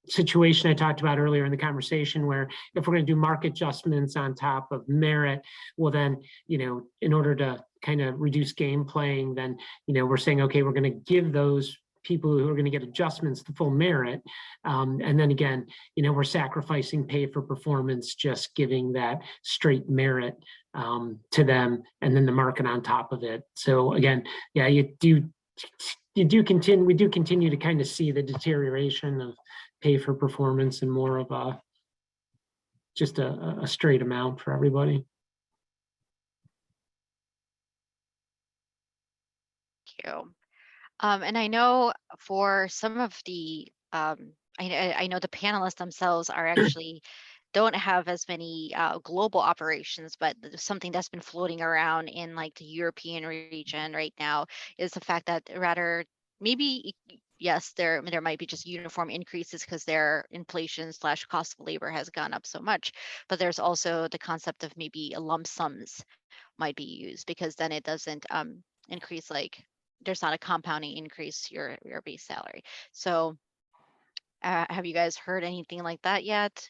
situation I talked about earlier in the conversation where if we're going to do market adjustments on top of merit, well then, in order to kind of reduce game playing, then, we're saying, okay, we're going to give those people who are going to get adjustments the full merit. And then again, we're sacrificing pay for performance, just giving that straight merit to them, and then the market on top of it. So again, yeah, we do continue to kind of see the deterioration of pay for performance and more of just a straight amount for everybody. Thank you. And I know for some of the, I know the panelists themselves are actually don't have as many global operations, but something that's been floating around in like the European region right now is the fact that rather maybe, yes, there might be just uniform increases because their inflation / cost of labor has gone up so much, but there's also the concept of maybe lump sums might be used because then it doesn't increase, like there's not a compounding increase your base salary. So have you guys heard anything like that yet?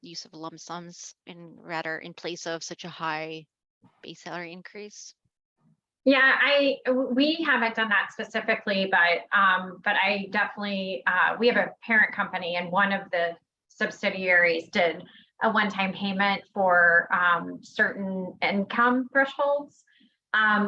Use of lump sums in place of such a high base salary increase? Yeah, we haven't done that specifically, but I definitely we have a parent company and one of the subsidiaries did a one-time payment for certain income thresholds.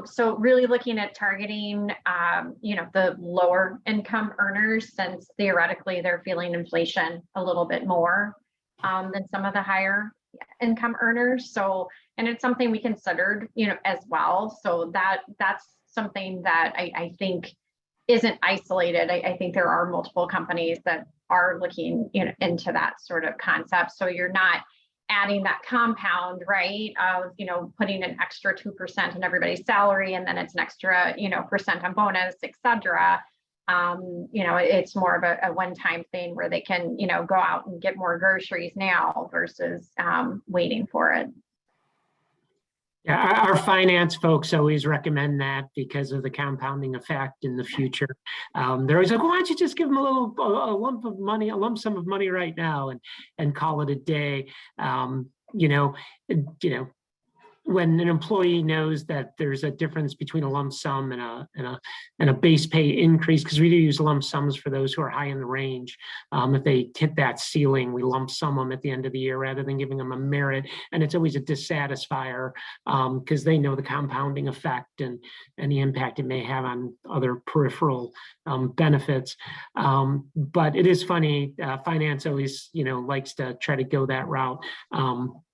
So really looking at targeting, the lower income earners, since theoretically they're feeling inflation a little bit more than some of the higher income earners. So, and it's something we considered, as well. So that's something that I think isn't isolated. I think there are multiple companies that are looking, into that sort of concept. So you're not adding that compound, right, of, putting an extra 2% in everybody's salary, and then it's an extra, percent on bonus, et cetera. It's more of a one-time thing where they can, go out and get more groceries now versus waiting for it. Yeah, our finance folks always recommend that because of the compounding effect in the future. They're always like, why don't you just give them a lump sum of money right now and call it a day. When an employee knows that there's a difference between a lump sum and a base pay increase, because we do use lump sums for those who are high in the range. If they hit that ceiling, we lump sum them at the end of the year rather than giving them a merit. And it's always a dissatisfier because they know the compounding effect and the impact it may have on other peripheral benefits. But it is funny, finance always, likes to try to go that route.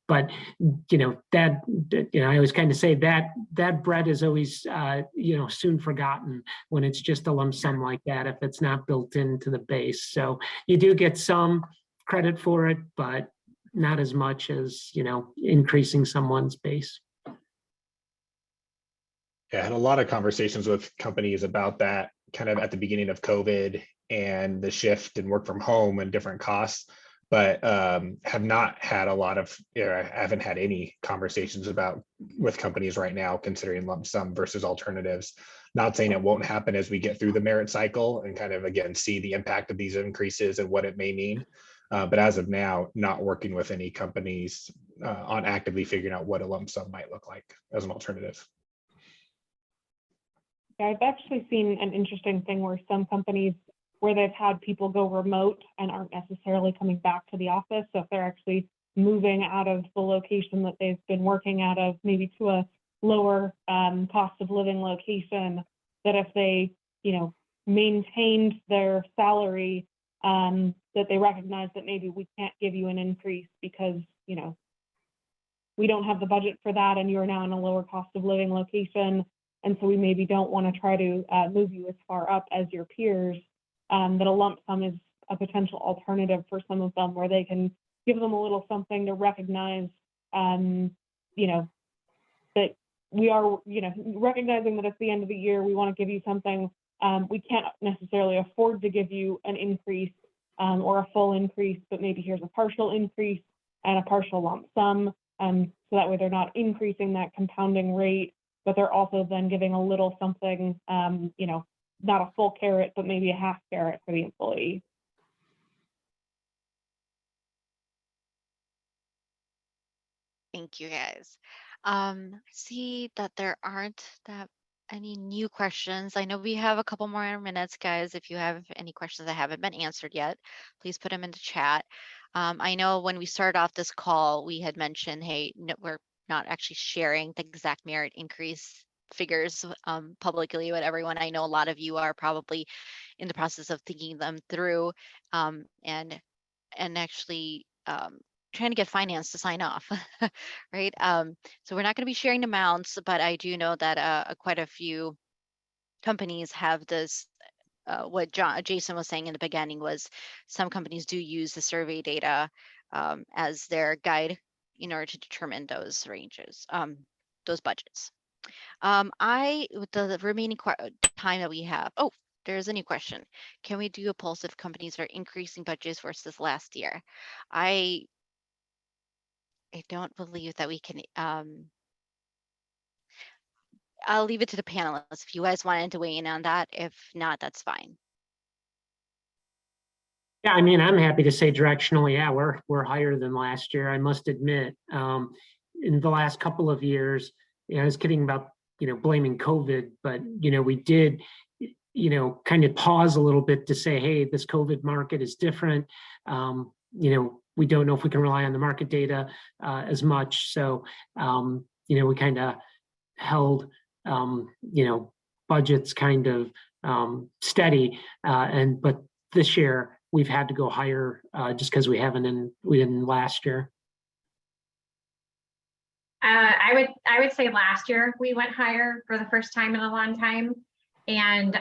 But I always kind of say that bread is always soon forgotten when it's just a lump sum like that, if it's not built into the base. So you do get some credit for it, but not as much as increasing someone's base. Yeah, I had a lot of conversations with companies about that kind of at the beginning of COVID and the shift and work from home and different costs, but have not had a lot of, I haven't had any conversations with companies right now considering lump sum versus alternatives. Not saying it won't happen as we get through the merit cycle and kind of, again, see the impact of these increases and what it may mean. But as of now, not working with any companies on actively figuring out what a lump sum might look like as an alternative. Yeah, I've actually seen an interesting thing where some companies where they've had people go remote and aren't necessarily coming back to the office. So if they're actually moving out of the location that they've been working out of, maybe to a lower cost of living location, that if they, maintained their salary, that they recognize that maybe we can't give you an increase because, we don't have the budget for that and you're now in a lower cost of living location. And so we maybe don't want to try to move you as far up as your peers, that a lump sum is a potential alternative for some of them where they can give them a little something to recognize, that we are, recognizing that at the end of the year, we want to give you something. We can't necessarily afford to give you an increase or a full increase, but maybe here's a partial increase and a partial lump sum. So that way they're not increasing that compounding rate, but they're also then giving a little something, not a full carrot, but maybe a half carrot for the employee. Thank you, guys. See that there aren't that any new questions. I know we have a couple more minutes, guys. If you have any questions that haven't been answered yet, please put them in the chat. I know when we started off this call, we had mentioned, hey, no, we're not actually sharing the exact merit increase figures publicly with everyone. I know a lot of you are probably in the process of thinking them through and actually trying to get finance to sign off, right? So we're not going to be sharing amounts, but I do know that quite a few companies have this. What Jason was saying in the beginning was some companies do use the survey data as their guide in order to determine those ranges, those budgets. With the remaining time that we have, oh, there's a new question. Can we do a pulse if companies are increasing budgets versus last year? I don't believe that we can. I'll leave it to the panelists if you guys wanted to weigh in on that. If not, that's fine. Yeah, I mean, I'm happy to say directionally, yeah, we're higher than last year. I must admit, in the last couple of years, I was kidding about blaming COVID, but we did kind of pause a little bit to say, hey, this COVID market is different. We don't know if we can rely on the market data as much. So, we kind of held, budgets kind of steady. But this year we've had to go higher just because we didn't last year. I would say last year we went higher for the first time in a long time. And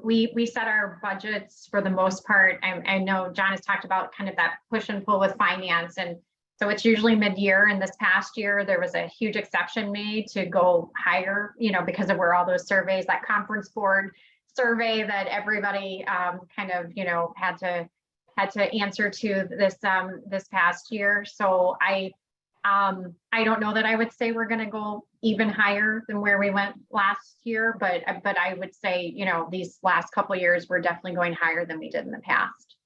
we set our budgets for the most part. I know John has talked about kind of that push and pull with finance. And so it's usually mid-year. And this past year, there was a huge exception made to go higher, because of where all those surveys, that conference board survey that everybody kind of, had to answer to this past year. So I don't know that I would say we're going to go even higher than where we went last year, but I would say, these last couple of years, we're definitely going higher than we did in the past.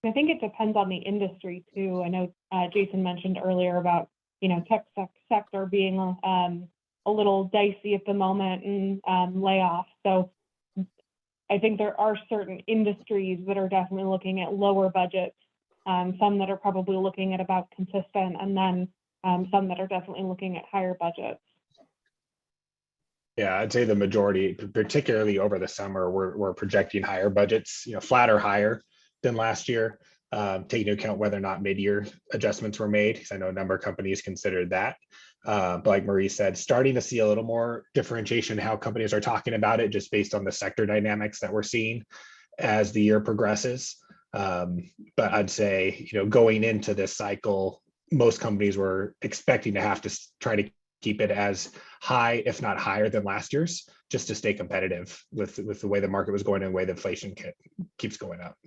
I think it depends on the industry too. I know Jason mentioned earlier about, tech sector being a little dicey at the moment and layoffs. So I think there are certain industries that are definitely looking at lower budgets. Some that are probably looking at about consistent, and then some that are definitely looking at higher budgets. Yeah, I'd say the majority, particularly over the summer, we're projecting higher budgets, flat or higher than last year, taking into account whether or not mid-year adjustments were made, because I know a number of companies considered that. But like Marie said, starting to see a little more differentiation in how companies are talking about it, just based on the sector dynamics that we're seeing as the year progresses. But I'd say, going into this cycle, most companies were expecting to have to try to keep it as high, if not higher than last year's, just to stay competitive with the way the market was going and the way the inflation keeps going up.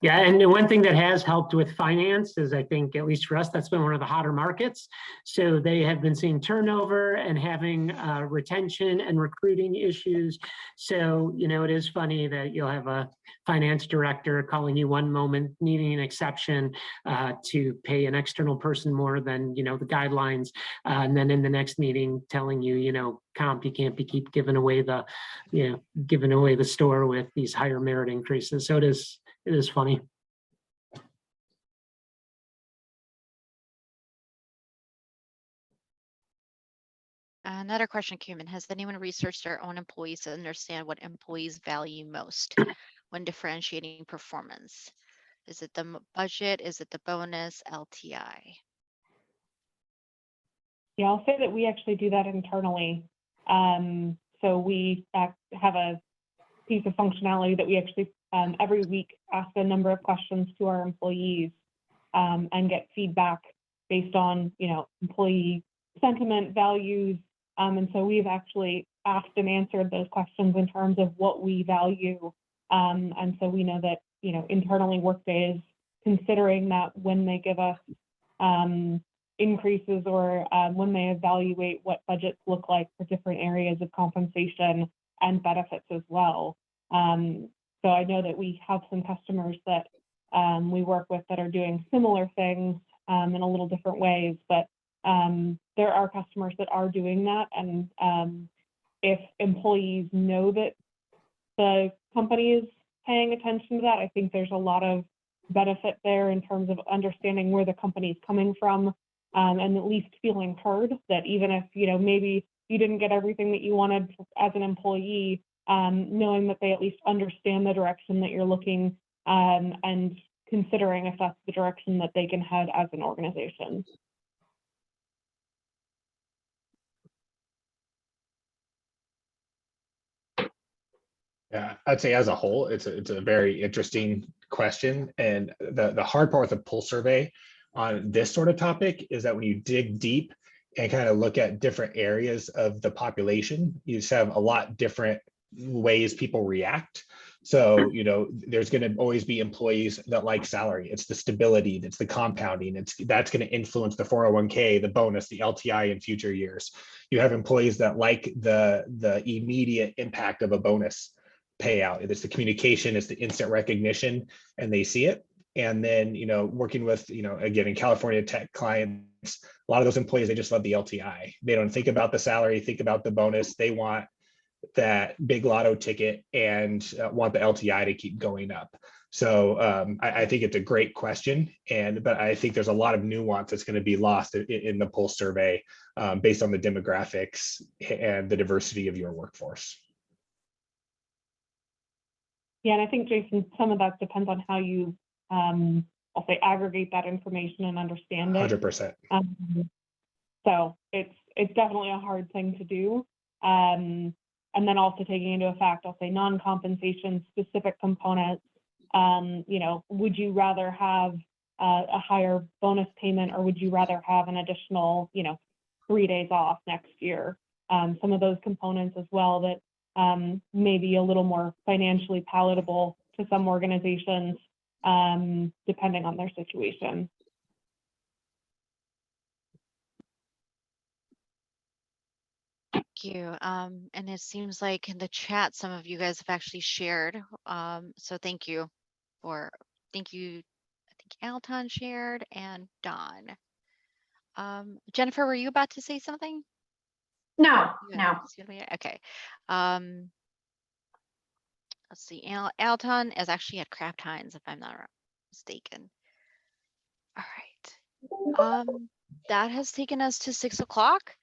Yeah, and the one thing that has helped with finance is, I think, at least for us, that's been one of the hotter markets. So they have been seeing turnover and having retention and recruiting issues. So, it is funny that you'll have a finance director calling you one moment, needing an exception to pay an external person more than, the guidelines. And then in the next meeting telling you, comp, you can't keep giving away the store with these higher merit increases. So it is funny. Another question came in. Has anyone researched their own employees to understand what employees value most when differentiating performance? Is it the budget? Is it the bonus, LTI? Yeah, I'll say that we actually do that internally. So we have a piece of functionality that we actually every week ask a number of questions to our employees and get feedback based on, employee sentiment, values. And so we've actually asked and answered those questions in terms of what we value. And so we know that, internally Workday is considering that when they give us increases or when they evaluate what budgets look like for different areas of compensation and benefits as well. So I know that we have some customers that we work with that are doing similar things in a little different ways, but there are customers that are doing that. And if employees know that the company is paying attention to that, I think there's a lot of benefit there in terms of understanding where the company is coming from and at least feeling heard, that even if, maybe you didn't get everything that you wanted as an employee, knowing that they at least understand the direction that you're looking and considering if that's the direction that they can head as an organization. Yeah, I'd say as a whole, it's a very interesting question. And the hard part with the pulse survey on this sort of topic is that when you dig deep and kind of look at different areas of the population, you just have a lot different ways people react. So, there's going to always be employees that like salary. It's the stability, it's the compounding, that's going to influence the 401k, the bonus, the LTI in future years. You have employees that like the immediate impact of a bonus payout. It's the communication, it's the instant recognition, and they see it. And then, working with, again, in California tech clients, a lot of those employees, they just love the LTI. They don't think about the salary, think about the bonus. They want that big lotto ticket and want the LTI to keep going up. So I think it's a great question, but I think there's a lot of nuance that's going to be lost in the pulse survey based on the demographics and the diversity of your workforce. Yeah, and I think, Jason, some of that depends on how you, I'll say, aggregate that information and understand it. 100%. So it's definitely a hard thing to do. And then also taking into effect, I'll say, non-compensation specific components. Would you rather have a higher bonus payment, or would you rather have an additional, 3 days off next year? Some of those components as well that may be a little more financially palatable to some organizations, depending on their situation. Thank you. And it seems like in the chat, some of you guys have actually shared. So thank you. I think Alton shared and Don. Jennifer, were you about to say something? No. Okay. Let's see. Alton is actually at Kraft Heinz, if I'm not mistaken. All right. That has taken us to 6 o'clock.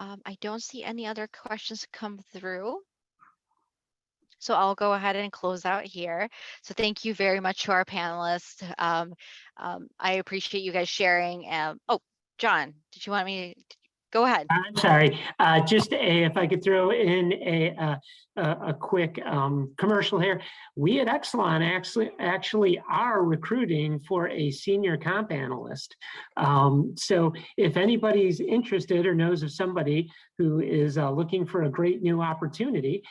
I don't see any other questions come through. So I'll go ahead and close out here. So thank you very much to our panelists. I appreciate you guys sharing. Oh, John, did you want me to go ahead? I'm sorry. If I could throw in a quick commercial here. We at Exelon actually are recruiting for a senior comp analyst. So if anybody's interested or knows of somebody who is looking for a great new opportunity,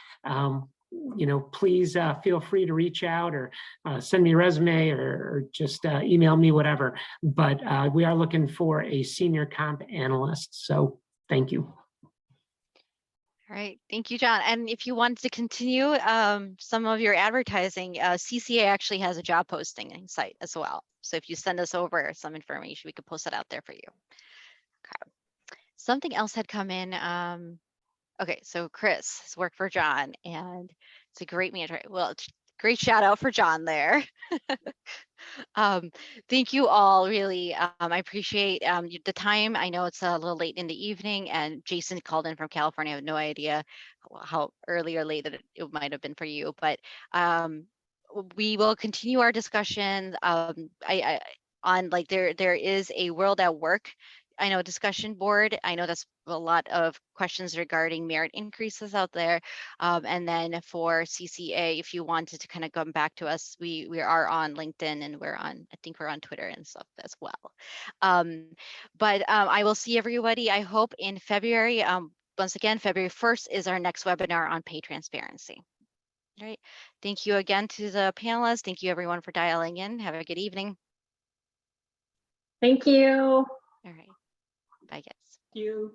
please feel free to reach out or send me a resume or just email me, whatever. But we are looking for a senior comp analyst. So thank you. All right, thank you, John. And if you want to continue some of your advertising, CCA actually has a job posting site as well. So if you send us over some information, we could post it out there for you. Okay. Something else had come in. Okay, so Chris has worked for John, and it's a great manager. Well, great shout out for John there. Thank you all, really. I appreciate the time. I know it's a little late in the evening, and Jason called in from California. I have no idea how early or late that it might have been for you, but we will continue our discussion. On like there is a World at Work, I know, discussion board. I know that's a lot of questions regarding merit increases out there. And then for CCA, if you wanted to kind of come back to us, we are on LinkedIn, and I think we're on Twitter and stuff as well. But I will see everybody, I hope, in February. Once again, February 1st is our next webinar on pay transparency. All right. Thank you again to the panelists. Thank you everyone for dialing in. Have a good evening. Thank you. All right. Bye, guys. You.